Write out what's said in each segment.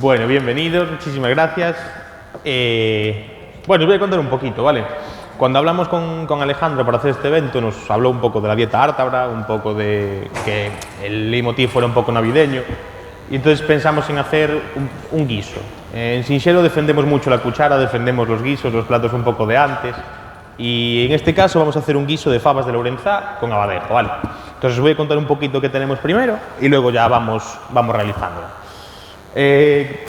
Bueno, bienvenidos, muchísimas gracias. Bueno, os voy a contar un poquito, ¿vale? Cuando hablamos con Alejandro para hacer este evento, nos habló un poco de la dieta ártabra, un poco de que el leitmotiv fuera un poco navideño, y entonces pensamos en hacer un guiso. En Sinxelo defendemos mucho la cuchara, defendemos los guisos, los platos un poco de antes, y en este caso vamos a hacer un guiso de fabas de Lourenzá con abadejo, ¿vale? Entonces os voy a contar un poquito qué tenemos primero y luego ya vamos realizándolo.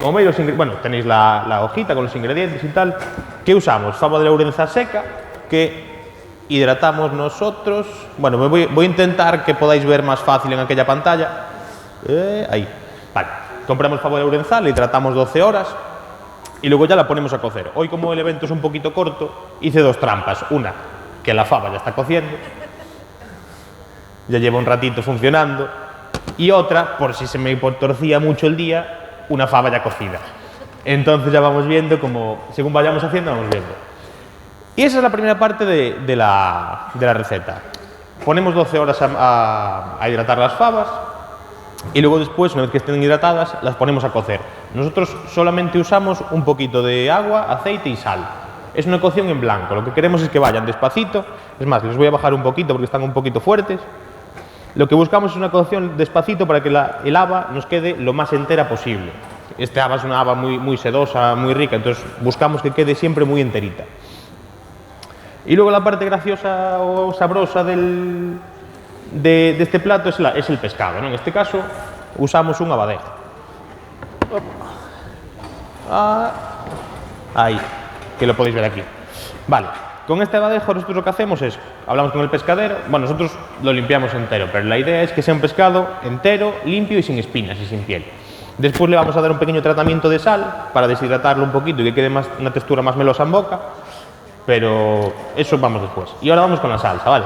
Como veis, bueno, tenéis la hojita con los ingredientes y tal. ¿Qué usamos? Fava de Lourenzá seca, que hidratamos nosotros. Bueno, voy a intentar que podáis ver más fácil en aquella pantalla. Ahí. Vale. Compramos fava de Lourenzá, la hidratamos 12 horas y luego ya la ponemos a cocer. Hoy, como el evento es un poquito corto, hice dos trampas. Una, que la fava ya está cociendo, ya lleva un ratito funcionando, y otra, por si se me torcía mucho el día, una fava ya cocida. Entonces ya vamos viendo como, según vayamos haciendo, vamos viendo. Y esa es la primera parte de la receta. Ponemos 12 horas a hidratar las fabas y luego después, una vez que estén hidratadas, las ponemos a cocer. Nosotros solamente usamos un poquito de agua, aceite y sal. Es una cocción en blanco. Lo que queremos es que vayan despacito. Es más, les voy a bajar un poquito porque están un poquito fuertes. Lo que buscamos es una cocción despacito para que el haba nos quede lo más entera posible. Este haba es una haba muy sedosa, muy rica, entonces buscamos que quede siempre muy enterita. Y luego la parte graciosa o sabrosa de este plato es el pescado, ¿no? En este caso usamos un abadejo. Ahí, que lo podéis ver aquí. Vale. Con este abadejo nosotros lo que hacemos es, hablamos con el pescadero, bueno, nosotros lo limpiamos entero, pero la idea es que sea un pescado entero, limpio y sin espinas y sin piel. Después le vamos a dar un pequeño tratamiento de sal para deshidratarlo un poquito y que quede una textura más melosa en boca, pero eso vamos después. Y ahora vamos con la salsa, ¿vale?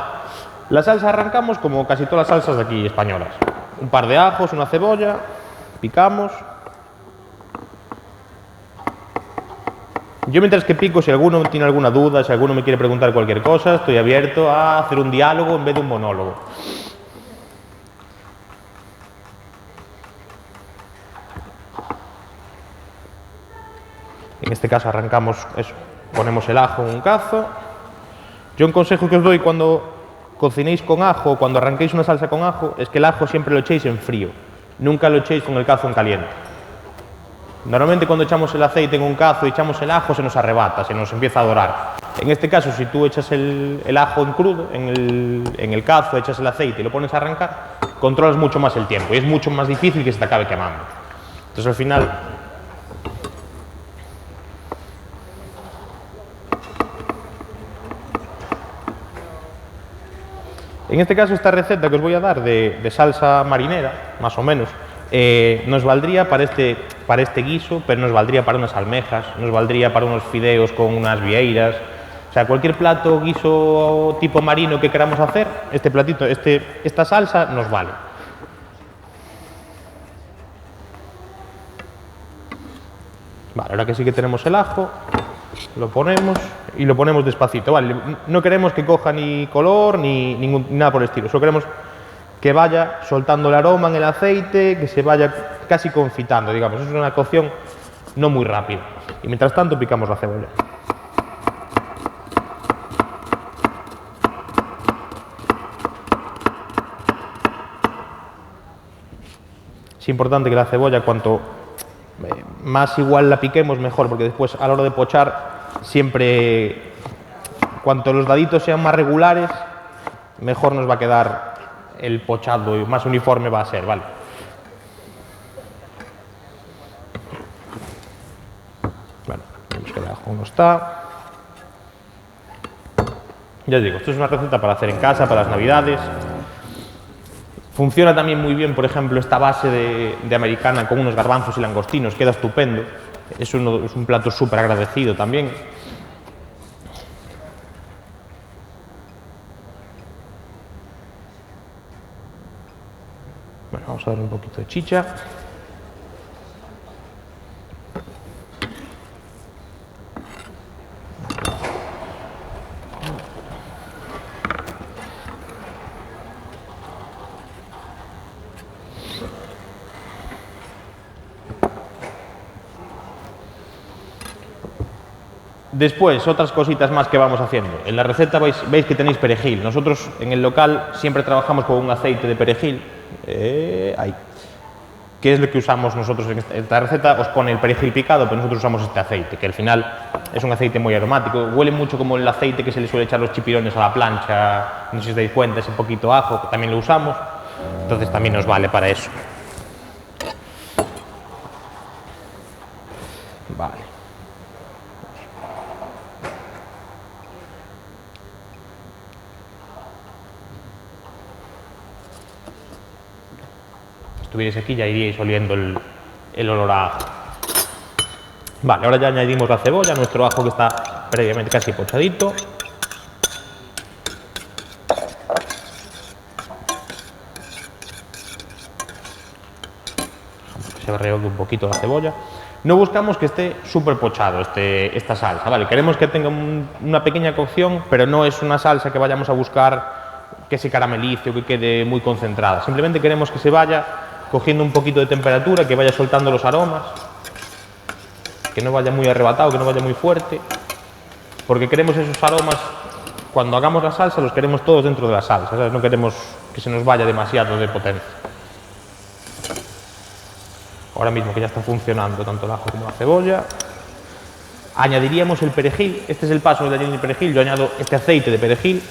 La salsa arrancamos como casi todas las salsas de aquí españolas. Un par de ajos, una cebolla, picamos. Yo mientras que pico, si alguno tiene alguna duda, si alguno me quiere preguntar cualquier cosa, estoy abierto a hacer un diálogo en vez de un monólogo. En este caso arrancamos eso, ponemos el ajo en un cazo. Yo un consejo que os doy cuando cocinéis con ajo o cuando arranquéis una salsa con ajo es que el ajo siempre lo echéis en frío, nunca lo echéis con el cazo en caliente. Normalmente cuando echamos el aceite en un cazo y echamos el ajo se nos arrebata, se nos empieza a dorar. En este caso, si tú echas el ajo en crudo, en el cazo, echas el aceite y lo pones a arrancar, controlas mucho más el tiempo y es mucho más difícil que se te acabe quemando. Entonces al final... En este caso, esta receta que os voy a dar de salsa marinera, más o menos, nos valdría para este guiso, pero nos valdría para unas almejas, nos valdría para unos fideos con unas vieiras. O sea, cualquier plato, guiso tipo marino que queramos hacer, este platito, esta salsa nos vale. Vale, ahora que sí que tenemos el ajo, lo ponemos y lo ponemos despacito, ¿vale? No queremos que coja ni color ni nada por el estilo, solo queremos que vaya soltando el aroma en el aceite, que se vaya casi confitando, digamos. Es una cocción no muy rápida. Y mientras tanto picamos la cebolla. Es importante que la cebolla, cuanto más igual la piquemos, mejor, porque después a la hora de pochar, siempre, cuanto los daditos sean más regulares, mejor nos va a quedar el pochado y más uniforme va a ser, ¿vale? Bueno, vemos que el ajo no está. Ya os digo, esto es una receta para hacer en casa, para las navidades. Funciona también muy bien, por ejemplo, esta base de americana con unos garbanzos y langostinos, queda estupendo. Es un plato súper agradecido también. Bueno, vamos a darle un poquito de chicha. Después, otras cositas más que vamos haciendo. En la receta veis que tenéis perejil. Nosotros en el local siempre trabajamos con un aceite de perejil. Ahí. ¿Qué es lo que usamos nosotros en esta receta? Os pone el perejil picado, pero nosotros usamos este aceite, que al final es un aceite muy aromático. Huele mucho como el aceite que se le suele echar los chipirones a la plancha. No sé si os dais cuenta, ese poquito ajo, que también lo usamos. Entonces también nos vale para eso. Vale. Estuvierais aquí ya iríais oliendo el olor a ajo. Vale, ahora ya añadimos la cebolla, nuestro ajo que está previamente casi pochadito. Se rehogue un poquito la cebolla. No buscamos que esté súper pochado esta salsa, ¿vale? Queremos que tenga una pequeña cocción, pero no es una salsa que vayamos a buscar que se caramelice o que quede muy concentrada. Simplemente queremos que se vaya cogiendo un poquito de temperatura, que vaya soltando los aromas, que no vaya muy arrebatado, que no vaya muy fuerte, porque queremos esos aromas, cuando hagamos la salsa, los queremos todos dentro de la salsa, ¿sabes? No queremos que se nos vaya demasiado de potencia. Ahora mismo que ya está funcionando tanto el ajo como la cebolla, añadiríamos el perejil. Este es el paso de añadir el perejil. Yo añado este aceite de perejil.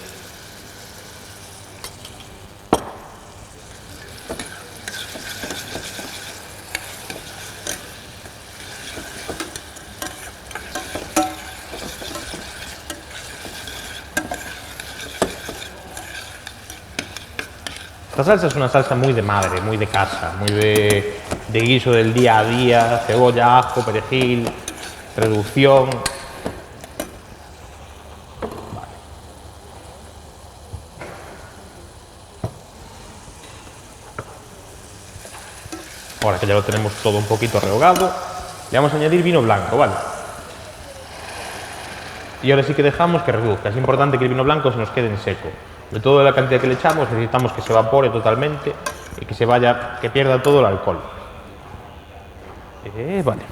Esta salsa es una salsa muy de madre, muy de casa, muy de guiso del día a día, cebolla, ajo, perejil, reducción. Vale. Ahora que ya lo tenemos todo un poquito rehogado, le vamos a añadir vino blanco, ¿vale? Y ahora sí que dejamos que reduzca. Es importante que el vino blanco se nos quede en seco. De toda la cantidad que le echamos necesitamos que se evapore totalmente y que se vaya, que pierda todo el alcohol. Vale.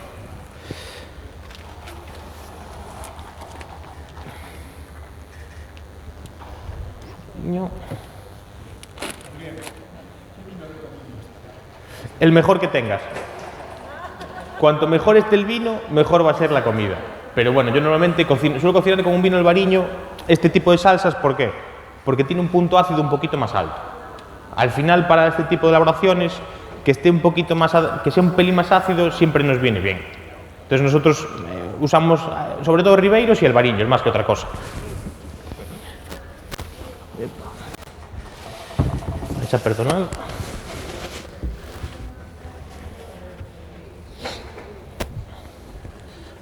El mejor que tengas. Cuanto mejor esté el vino, mejor va a ser la comida. Pero bueno, yo normalmente suelo cocinar con un vino albariño este tipo de salsas, ¿por qué? Porque tiene un punto ácido un poquito más alto. Al final, para este tipo de elaboraciones, que esté un poquito más, que sea un pelín más ácido, siempre nos viene bien. Entonces nosotros usamos sobre todo ribeiros y albariños, más que otra cosa. Hecha personal.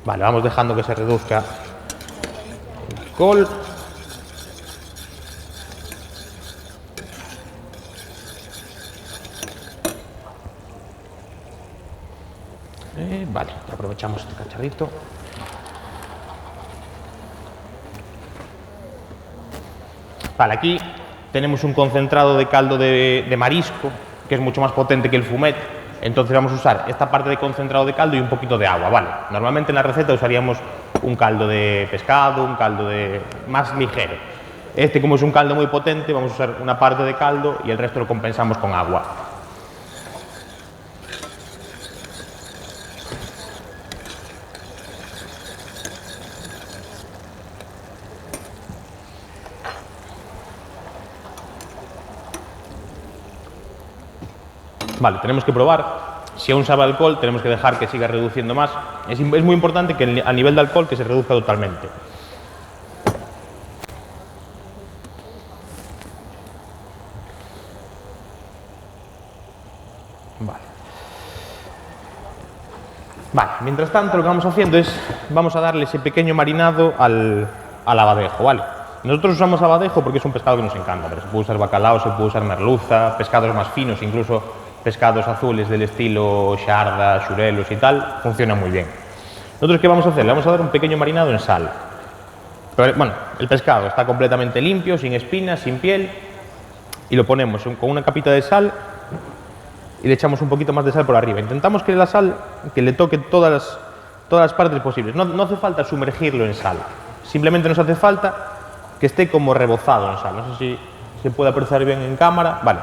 Vale, vamos dejando que se reduzca el alcohol. Vale, aprovechamos este cacharrito. Vale, aquí tenemos un concentrado de caldo de marisco, que es mucho más potente que el fumet. Entonces vamos a usar esta parte de concentrado de caldo y un poquito de agua, ¿vale? Normalmente en la receta usaríamos un caldo de pescado, un caldo más ligero. Este, como es un caldo muy potente, vamos a usar una parte de caldo y el resto lo compensamos con agua. Vale, tenemos que probar. Si aún sabe alcohol, tenemos que dejar que siga reduciendo más. Es muy importante que a nivel de alcohol que se reduzca totalmente. Vale. Vale, mientras tanto lo que vamos haciendo es, vamos a darle ese pequeño marinado al abadejo, ¿vale? Nosotros usamos abadejo porque es un pescado que nos encanta, pero se puede usar bacalao, se puede usar merluza, pescados más finos, incluso pescados azules del estilo xarda, xurelos y tal, funciona muy bien. Nosotros, ¿qué vamos a hacer? Le vamos a dar un pequeño marinado en sal. Pero, bueno, el pescado está completamente limpio, sin espinas, sin piel, y lo ponemos con una capita de sal y le echamos un poquito más de sal por arriba. Intentamos que la sal, que le toque todas todas las partes posibles. No hace falta sumergirlo en sal, simplemente nos hace falta que esté como rebozado en sal. No sé si se puede apreciar bien en cámara. Vale.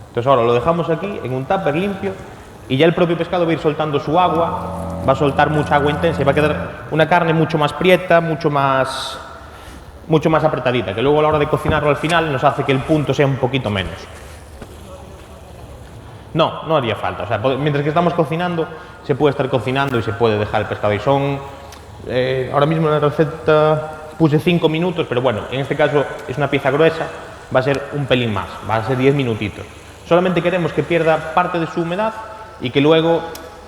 Entonces ahora lo dejamos aquí en un tupper limpio y ya el propio pescado va a ir soltando su agua, va a soltar mucha agua intensa y va a quedar una carne mucho más prieta, mucho más apretadita, que luego a la hora de cocinarlo al final nos hace que el punto sea un poquito menos. No haría falta. O sea, mientras que estamos cocinando, se puede estar cocinando y se puede dejar el pescado. Y son, ahora mismo en la receta puse 5 minutos, pero bueno, en este caso es una pieza gruesa, va a ser un pelín más, va a ser 10 minutitos. Solamente queremos que pierda parte de su humedad y que luego,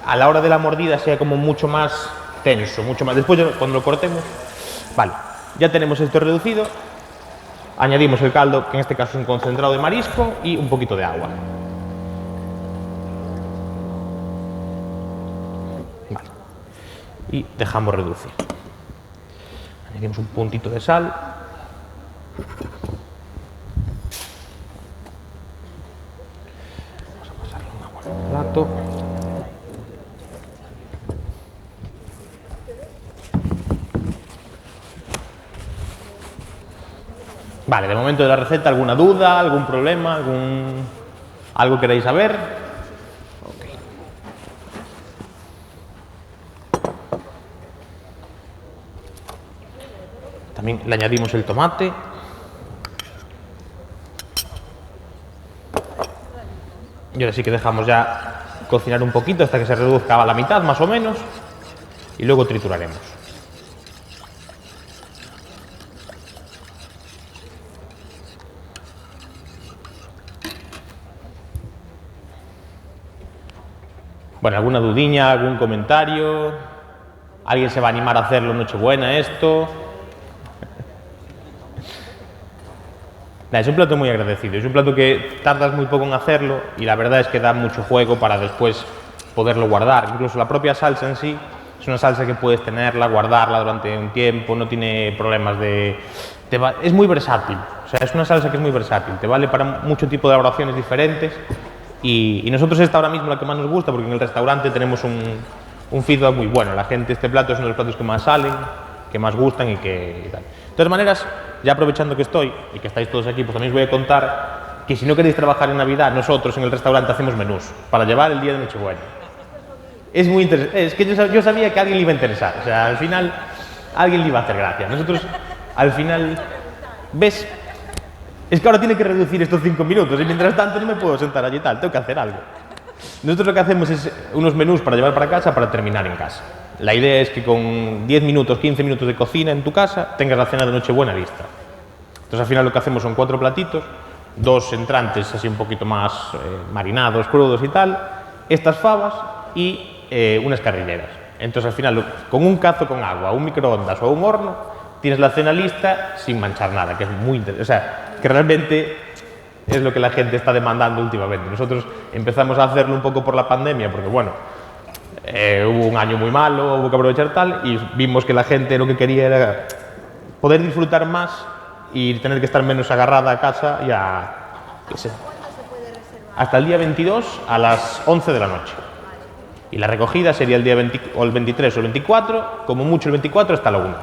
a la hora de la mordida, sea como mucho más tenso, mucho más. Después, cuando lo cortemos, vale, ya tenemos esto reducido. Añadimos el caldo, que en este caso es un concentrado de marisco, y un poquito de agua. Vale. Y dejamos reducir. Añadimos un puntito de sal. Vamos a pasarle un agua en el plato. Vale, de momento de la receta, ¿alguna duda, algún problema, algo queréis saber? Okay. También le añadimos el tomate. Y ahora sí que dejamos ya cocinar un poquito hasta que se reduzca a la mitad, más o menos, y luego trituraremos. Bueno, ¿alguna dudiña, algún comentario? ¿Alguien se va a animar a hacerlo en Nochebuena esto? Es un plato muy agradecido, es un plato que tardas muy poco en hacerlo y la verdad es que da mucho juego para después poderlo guardar. Incluso la propia salsa en sí es una salsa que puedes tenerla, guardarla durante un tiempo, no tiene problemas es muy versátil, o sea, es una salsa que es muy versátil, te vale para mucho tipo de elaboraciones diferentes. Y nosotros esta ahora mismo la que más nos gusta, porque en el restaurante tenemos un feedback muy bueno. La gente, este plato es uno de los platos que más salen, que más gustan y tal. De todas maneras, ya aprovechando que estoy y que estáis todos aquí, pues también os voy a contar que si no queréis trabajar en Navidad, nosotros en el restaurante hacemos menús para llevar el día de Nochebuena. Es muy interesante, es que yo sabía que a alguien le iba a interesar, o sea, al final a alguien le iba a hacer gracia. Nosotros, al final, ¿ves? Es que ahora tiene que reducir estos 5 minutos y mientras tanto no me puedo sentar allí y tal, tengo que hacer algo. Nosotros lo que hacemos es unos menús para llevar para casa para terminar en casa. La idea es que con 10 minutos, 15 minutos de cocina en tu casa tengas la cena de Nochebuena lista. Entonces al final lo que hacemos son 4 platitos, 2 entrantes así un poquito más marinados, crudos y tal, estas fabas y unas carrilleras. Entonces al final con un cazo con agua, un microondas o un horno tienes la cena lista sin manchar nada, que es muy interesante. O sea, que realmente es lo que la gente está demandando últimamente. Nosotros empezamos a hacerlo un poco por la pandemia, porque bueno, hubo un año muy malo, hubo que aprovechar tal, y vimos que la gente lo que quería era poder disfrutar más y tener que estar menos agarrada a casa y a... ¿Qué sé? Hasta el día 22 a las 11 de la noche. Y la recogida sería el día 20, o el 23 o el 24, como mucho el 24 hasta la 1.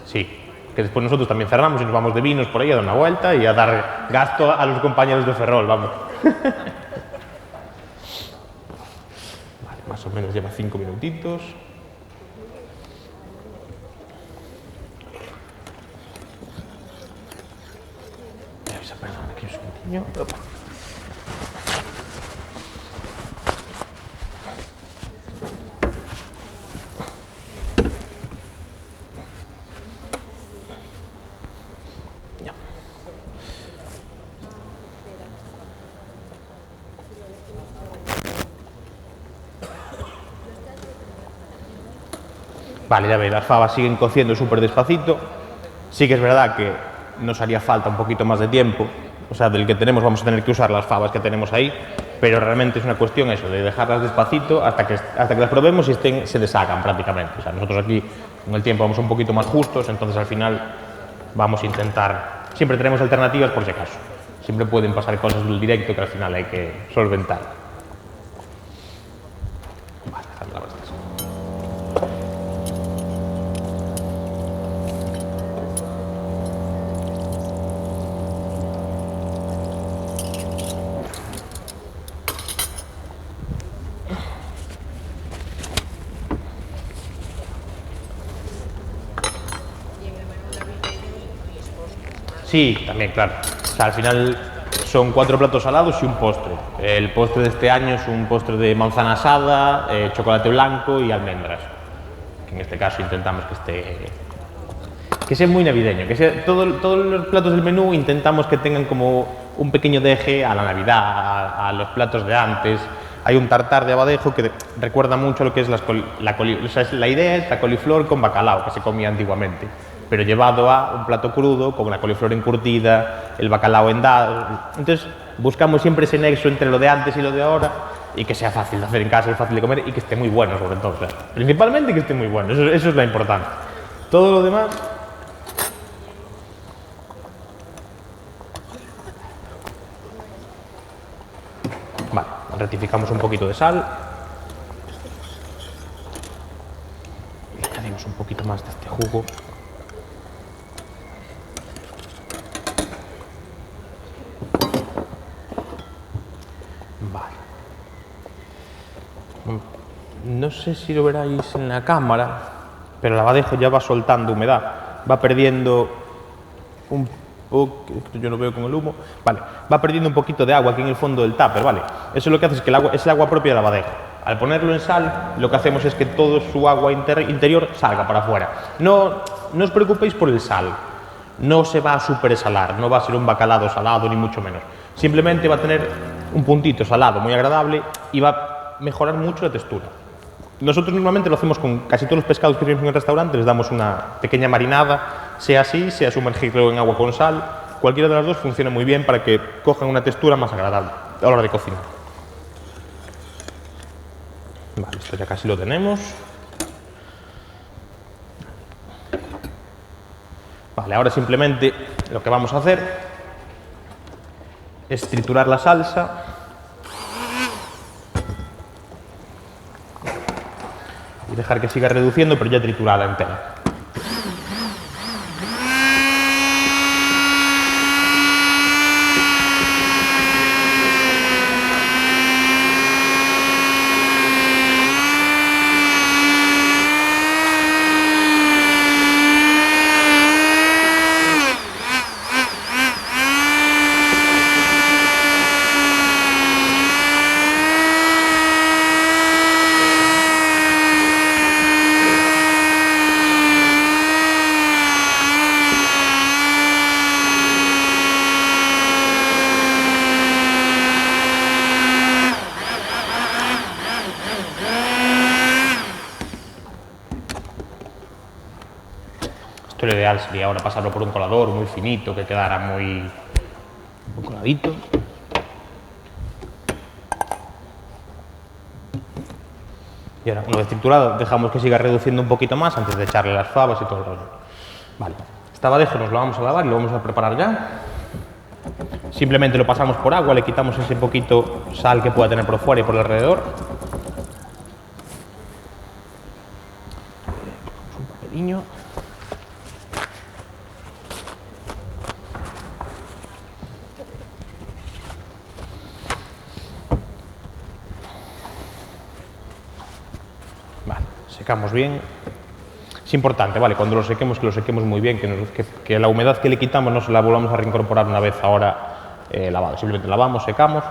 Sí. Que después nosotros también cerramos y nos vamos de vinos por ahí a dar una vuelta y a dar gasto a los compañeros de Ferrol, vamos. Vale, más o menos lleva 5 minutitos. Perdón, aquí un segundillo. Vale, ya veis, las fabas siguen cociendo súper despacito. Sí que es verdad que nos haría falta un poquito más de tiempo, o sea, del que tenemos vamos a tener que usar las fabas que tenemos ahí, pero realmente es una cuestión eso, de dejarlas despacito hasta que las probemos y se deshagan prácticamente. O sea, nosotros aquí con el tiempo vamos un poquito más justos, entonces al final vamos a intentar, siempre tenemos alternativas por si acaso. Siempre pueden pasar cosas del directo que al final hay que solventar. Vale, dejadme la bastante. Sí, también, claro. O sea, al final son 4 platos salados y un postre. El postre de este año es un postre de manzana asada, chocolate blanco y almendras. Que en este caso intentamos que sea muy navideño, que sea todos los platos del menú intentamos que tengan como un pequeño deje a la Navidad, a los platos de antes. Hay un tartar de abadejo que recuerda mucho a lo que es o sea, la idea es la coliflor con bacalao que se comía antiguamente, pero llevado a un plato crudo con la coliflor encurtida, el bacalao en dados. Entonces buscamos siempre ese nexo entre lo de antes y lo de ahora y que sea fácil de hacer en casa y fácil de comer y que esté muy bueno sobre todo. O sea, principalmente que esté muy bueno, eso es lo importante. Todo lo demás... Vale, rectificamos un poquito de sal. Le añadimos un poquito más de este jugo. Vale. No sé si lo veráis en la cámara, pero el abadejo ya va soltando humedad. Va perdiendo un poco, yo no veo con el humo, vale, va perdiendo un poquito de agua aquí en el fondo del tupper, ¿vale? Eso lo que hace es que el agua, es el agua propia del abadejo. Al ponerlo en sal, lo que hacemos es que todo su agua interior salga para afuera. No os preocupéis por el sal, no se va a supersalar, no va a ser un bacalao salado ni mucho menos. Simplemente va a tener un puntito salado muy agradable y va a mejorar mucho la textura. Nosotros normalmente lo hacemos con casi todos los pescados que tenemos en el restaurante, les damos una pequeña marinada, sea así, sea sumergirlo en agua con sal. Cualquiera de las dos funciona muy bien para que cojan una textura más agradable a la hora de cocinar. Vale, esto ya casi lo tenemos. Vale, ahora simplemente lo que vamos a hacer es triturar la salsa. Y dejar que siga reduciendo, pero ya triturada entera. Esto lo ideal sería ahora pasarlo por un colador muy finito, que quedara muy coladito. Y ahora, una vez triturado, dejamos que siga reduciendo un poquito más antes de echarle las fabas y todo el rollo. Vale, este abadejo nos lo vamos a lavar y lo vamos a preparar ya. Simplemente lo pasamos por agua, le quitamos ese poquito sal que pueda tener por fuera y por alrededor. Un papeliño. Vale, secamos bien. Es importante, ¿vale? Cuando lo sequemos, que lo sequemos muy bien, que la humedad que le quitamos no se la volvamos a reincorporar una vez ahora lavado. Simplemente lavamos, secamos.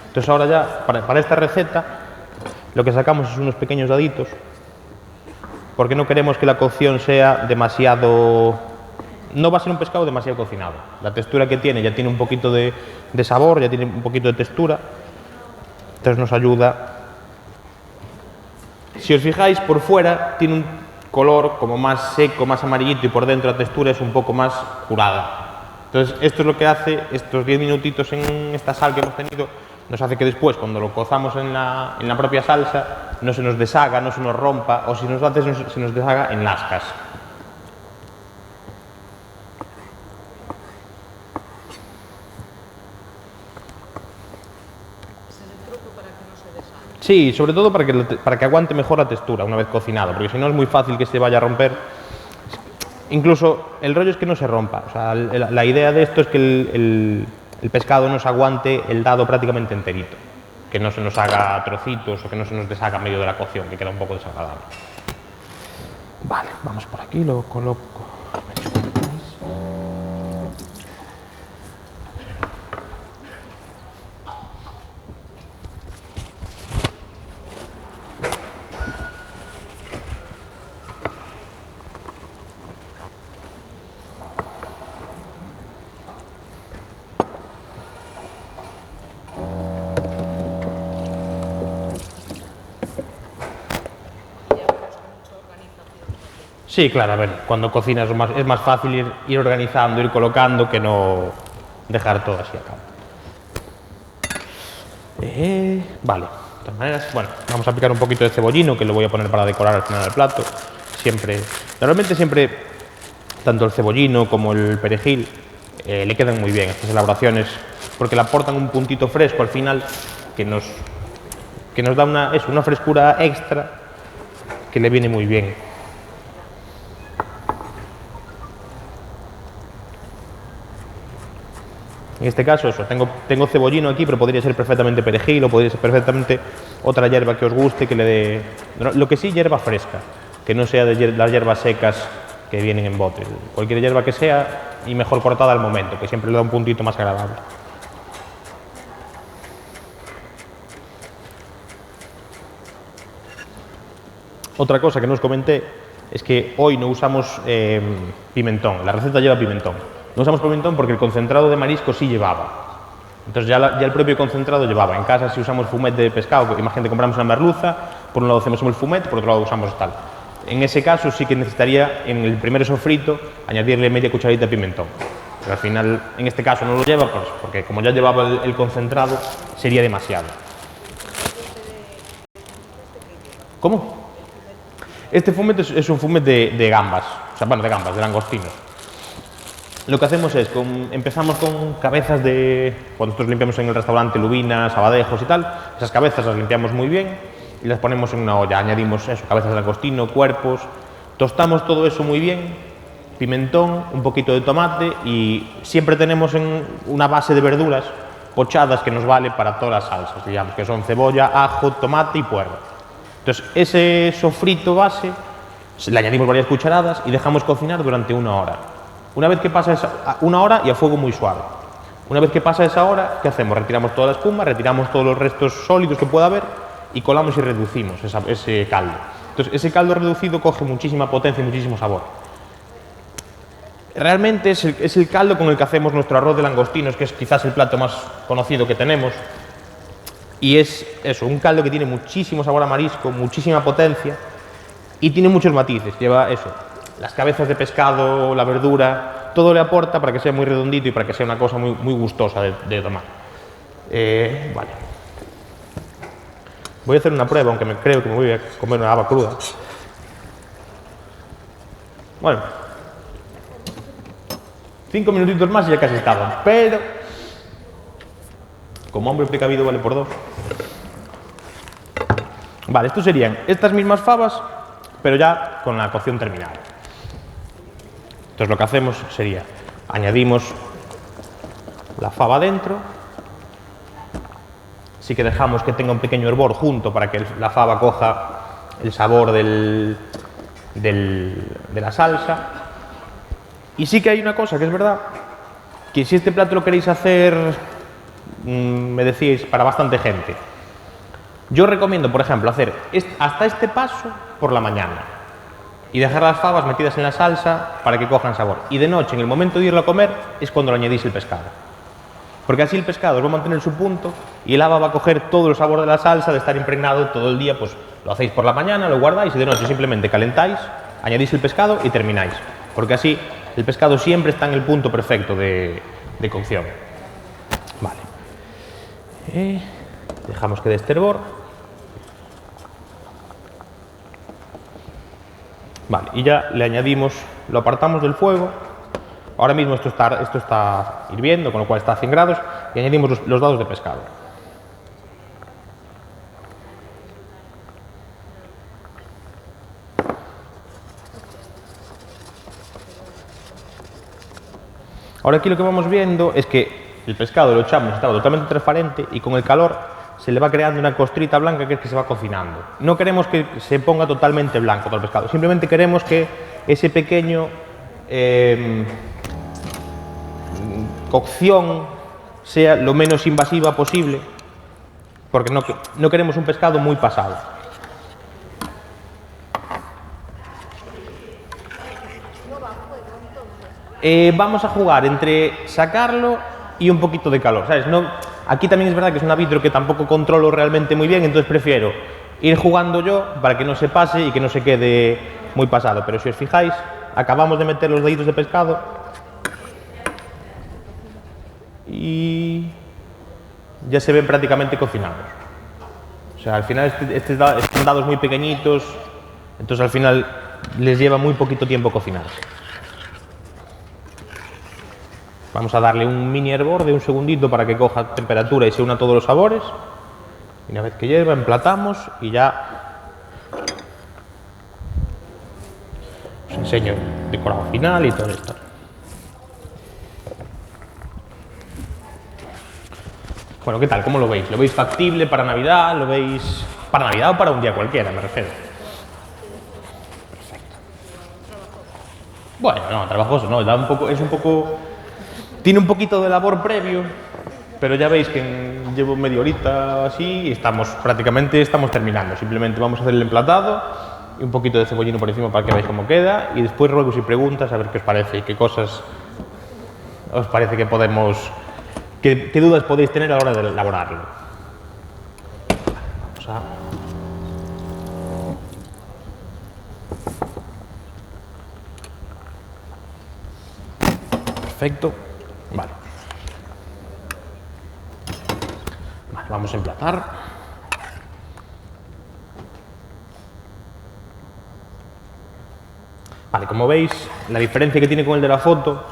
Entonces ahora ya, para esta receta, lo que sacamos es unos pequeños daditos, porque no queremos que la cocción sea demasiado... No va a ser un pescado demasiado cocinado. La textura que tiene ya tiene un poquito de sabor, ya tiene un poquito de textura. Entonces nos ayuda... Si os fijáis, por fuera tiene un color como más seco, más amarillito, y por dentro la textura es un poco más curada. Entonces esto es lo que hace, estos 10 minutitos en esta sal que hemos tenido, nos hace que después, cuando lo cozamos en la propia salsa, no se nos deshaga, no se nos rompa, o si nos lo hace, se nos deshaga en lascas. Sí, sobre todo para que aguante mejor la textura una vez cocinado, porque si no es muy fácil que se vaya a romper. Incluso el rollo es que no se rompa. O sea, la idea de esto es que el pescado nos aguante el dado prácticamente enterito, que no se nos haga trocitos o que no se nos deshaga en medio de la cocción, que queda un poco desagradable. Vale, vamos por aquí, lo coloco. Sí, claro, a ver, cuando cocinas es más fácil ir organizando, ir colocando, que no dejar todo así a cabo. Vale, de todas maneras, bueno, vamos a aplicar un poquito de cebollino, que lo voy a poner para decorar al final del plato. Normalmente siempre, tanto el cebollino como el perejil, le quedan muy bien a estas elaboraciones, porque le aportan un puntito fresco al final, que nos da una frescura extra, que le viene muy bien. En este caso, eso, tengo cebollino aquí, pero podría ser perfectamente perejil o podría ser perfectamente otra hierba que os guste, que le dé... Lo que sí, hierba fresca, que no sea de las hierbas secas que vienen en botes. Cualquier hierba que sea y mejor cortada al momento, que siempre le da un puntito más agradable. Otra cosa que no os comenté es que hoy no usamos pimentón, la receta lleva pimentón. No usamos pimentón porque el concentrado de marisco sí llevaba. Entonces ya el propio concentrado llevaba. En casa si usamos fumet de pescado, imagínate, compramos una merluza, por un lado hacemos el fumet, por otro lado usamos tal. En ese caso sí que necesitaría en el primer sofrito añadirle media cucharadita de pimentón. Pero al final, en este caso no lo lleva, pues, porque como ya llevaba el concentrado, sería demasiado. ¿Cómo? Este fumet es un fumet de gambas, o sea, bueno, de gambas, de langostinos. Lo que hacemos es, empezamos con cabezas cuando nosotros limpiamos en el restaurante lubinas, abadejos y tal, esas cabezas las limpiamos muy bien y las ponemos en una olla, añadimos eso, cabezas de langostino, cuerpos, tostamos todo eso muy bien, pimentón, un poquito de tomate y siempre tenemos una base de verduras pochadas que nos vale para todas las salsas, digamos, que son cebolla, ajo, tomate y puerro. Entonces, ese sofrito base le añadimos varias cucharadas y dejamos cocinar durante 1 hora. Una vez que pasa 1 hora y a fuego muy suave. Una vez que pasa esa hora, ¿qué hacemos? Retiramos toda la espuma, retiramos todos los restos sólidos que pueda haber y colamos y reducimos ese caldo. Entonces, ese caldo reducido coge muchísima potencia y muchísimo sabor. Realmente es el caldo con el que hacemos nuestro arroz de langostinos, que es quizás el plato más conocido que tenemos. Y es eso, un caldo que tiene muchísimo sabor a marisco, muchísima potencia y tiene muchos matices. Lleva eso, las cabezas de pescado, la verdura, todo le aporta para que sea muy redondito y para que sea una cosa muy, muy gustosa de tomar. Vale. Voy a hacer una prueba, aunque creo que me voy a comer una haba cruda. Bueno, 5 minutitos más y ya casi estaban, pero como hombre precavido vale por 2. Vale, estos serían estas mismas fabas, pero ya con la cocción terminada. Entonces lo que hacemos sería, añadimos la fava dentro, sí que dejamos que tenga un pequeño hervor junto para que la fava coja el sabor de la salsa. Y sí que hay una cosa que es verdad, que si este plato lo queréis hacer, me decíais, para bastante gente, yo recomiendo, por ejemplo, hacer hasta este paso por la mañana y dejar las fabas metidas en la salsa para que cojan sabor. Y de noche, en el momento de irlo a comer, es cuando le añadís el pescado. Porque así el pescado os va a mantener su punto y el haba va a coger todo el sabor de la salsa, de estar impregnado todo el día, pues lo hacéis por la mañana, lo guardáis y de noche simplemente calentáis, añadís el pescado y termináis. Porque así el pescado siempre está en el punto perfecto de cocción. Vale. Dejamos que dé este hervor. Vale, y ya le añadimos, lo apartamos del fuego. Ahora mismo esto está hirviendo, con lo cual está a 100 grados, y añadimos los dados de pescado. Ahora aquí lo que vamos viendo es que el pescado lo echamos, estaba totalmente transparente y con el calor se le va creando una costrita blanca que es que se va cocinando. No queremos que se ponga totalmente blanco todo el pescado, simplemente queremos que ese pequeño cocción sea lo menos invasiva posible, porque no queremos un pescado muy pasado. Vamos a jugar entre sacarlo y un poquito de calor, ¿sabes? Aquí también es verdad que es un árbitro que tampoco controlo realmente muy bien, entonces prefiero ir jugando yo para que no se pase y que no se quede muy pasado, pero si os fijáis, acabamos de meter los deditos de pescado y ya se ven prácticamente cocinados. O sea, al final están dados muy pequeñitos, entonces al final les lleva muy poquito tiempo cocinarse. Vamos a darle un mini hervor de un segundito para que coja temperatura y se una todos los sabores. Y una vez que hierva, emplatamos y ya os enseño el decorado final y todo esto. Bueno, ¿qué tal? ¿Cómo lo veis? ¿Lo veis factible para Navidad? ¿Lo veis para Navidad o para un día cualquiera, me refiero? Perfecto. Bueno, no, trabajoso no, tiene un poquito de labor previo, pero ya veis que llevo media horita así y prácticamente estamos terminando. Simplemente vamos a hacer el emplatado y un poquito de cebollino por encima para que veáis cómo queda y después ruegos y preguntas a ver qué os parece y qué cosas os parece que podemos... ¿Qué dudas podéis tener a la hora de elaborarlo? Vamos a... Perfecto. Vale. Vamos a emplatar. Vale, como veis, la diferencia que tiene con el de la foto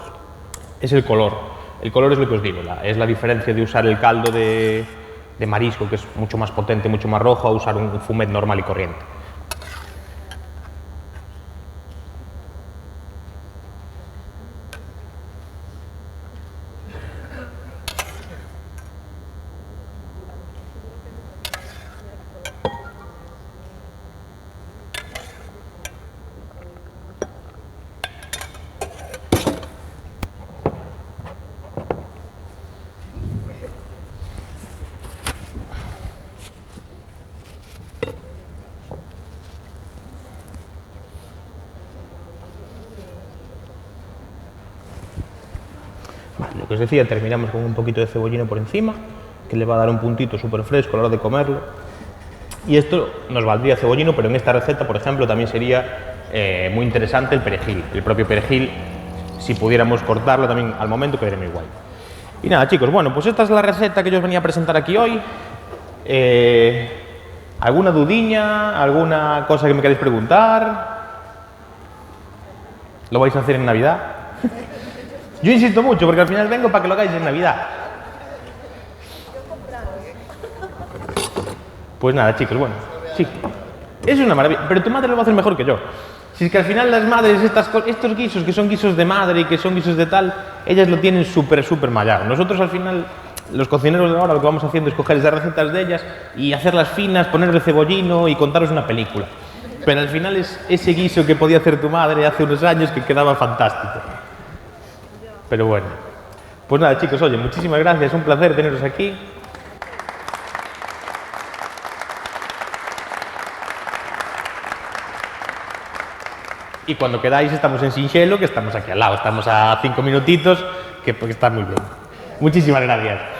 es el color. El color es lo que os digo, es la diferencia de usar el caldo de marisco, que es mucho más potente, mucho más rojo, a usar un fumet normal y corriente. Vale, lo que os decía, terminamos con un poquito de cebollino por encima, que le va a dar un puntito súper fresco a la hora de comerlo. Y esto nos valdría cebollino, pero en esta receta, por ejemplo, también sería muy interesante el perejil. El propio perejil, si pudiéramos cortarlo también al momento, quedaría muy guay. Y nada, chicos, bueno, pues esta es la receta que yo os venía a presentar aquí hoy. ¿Alguna dudiña? ¿Alguna cosa que me queréis preguntar? ¿Lo vais a hacer en Navidad? Yo insisto mucho, porque al final vengo para que lo hagáis en Navidad. Pues nada, chicos, bueno, sí. Eso es una maravilla, pero tu madre lo va a hacer mejor que yo. Si es que al final las madres, estos guisos, que son guisos de madre y que son guisos de tal, ellas lo tienen súper mallado. Nosotros al final, los cocineros de ahora, lo que vamos haciendo es coger esas recetas de ellas y hacerlas finas, ponerle cebollino y contaros una película. Pero al final es ese guiso que podía hacer tu madre hace unos años que quedaba fantástico. Pero bueno. Pues nada, chicos, oye, muchísimas gracias, un placer teneros aquí. Y cuando queráis estamos en Sinxelo, que estamos aquí al lado, estamos a 5 minutitos, que está muy bien. Muchísimas gracias.